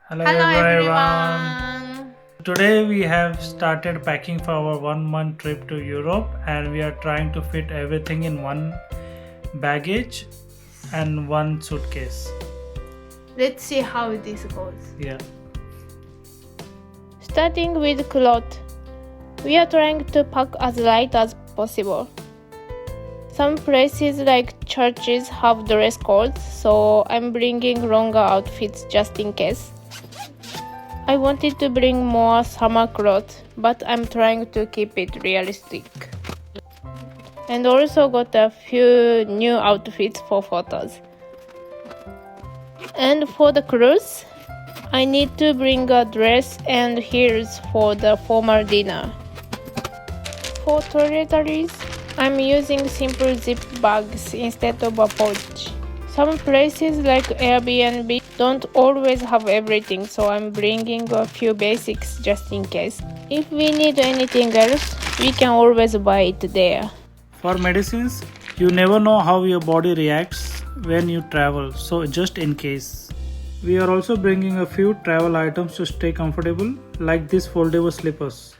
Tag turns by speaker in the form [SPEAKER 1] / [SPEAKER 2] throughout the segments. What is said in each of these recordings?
[SPEAKER 1] Hello,
[SPEAKER 2] Hello
[SPEAKER 1] everyone.
[SPEAKER 2] everyone.
[SPEAKER 1] Today we have started packing for our 1 month trip to Europe and we are trying to fit everything in one baggage and one suitcase.
[SPEAKER 2] Let's see how this goes.
[SPEAKER 1] Yeah.
[SPEAKER 3] Starting with cloth, we are trying to pack as light as possible. Some places like churches have dress codes, so I'm bringing longer outfits just in case. I wanted to bring more summer clothes, but I'm trying to keep it realistic. And also got a few new outfits for photos. And for the cruise, I need to bring a dress and heels for the formal dinner. For toiletries, I'm using simple zip bags instead of a pouch. Some places like Airbnb don't always have everything, so I'm bringing a few basics just in case. If we need anything else, we can always buy it there.
[SPEAKER 1] For medicines, you never know how your body reacts when you travel, so just in case. We are also bringing a few travel items to stay comfortable, like these foldable slippers.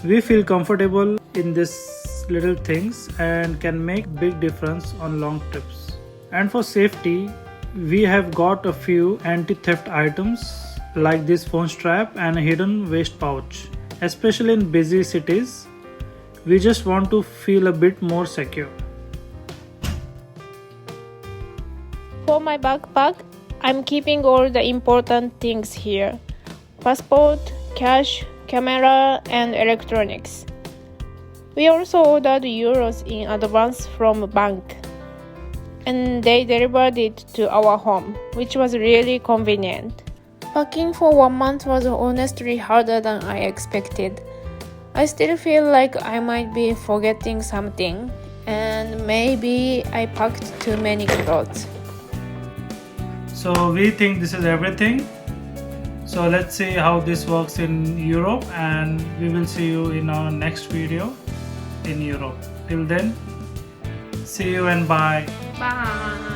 [SPEAKER 1] We feel comfortable in these little things and can make big difference on long trips. And for safety, we have got a few anti-theft items like this phone strap and a hidden waist pouch. Especially in busy cities, we just want to feel a bit more secure.
[SPEAKER 3] For my backpack, I'm keeping all the important things here: passport, cash, camera, and electronics. We also ordered euros in advance from a bank, and they delivered it to our home, which was really convenient. Packing for 1 month was honestly harder than I expected. I still feel like I might be forgetting something, and maybe I packed too many clothes.
[SPEAKER 1] So we think this is everything. So let's see how this works in Europe and we will see you in our next video in Europe. Till then, see you and bye.
[SPEAKER 2] Bye.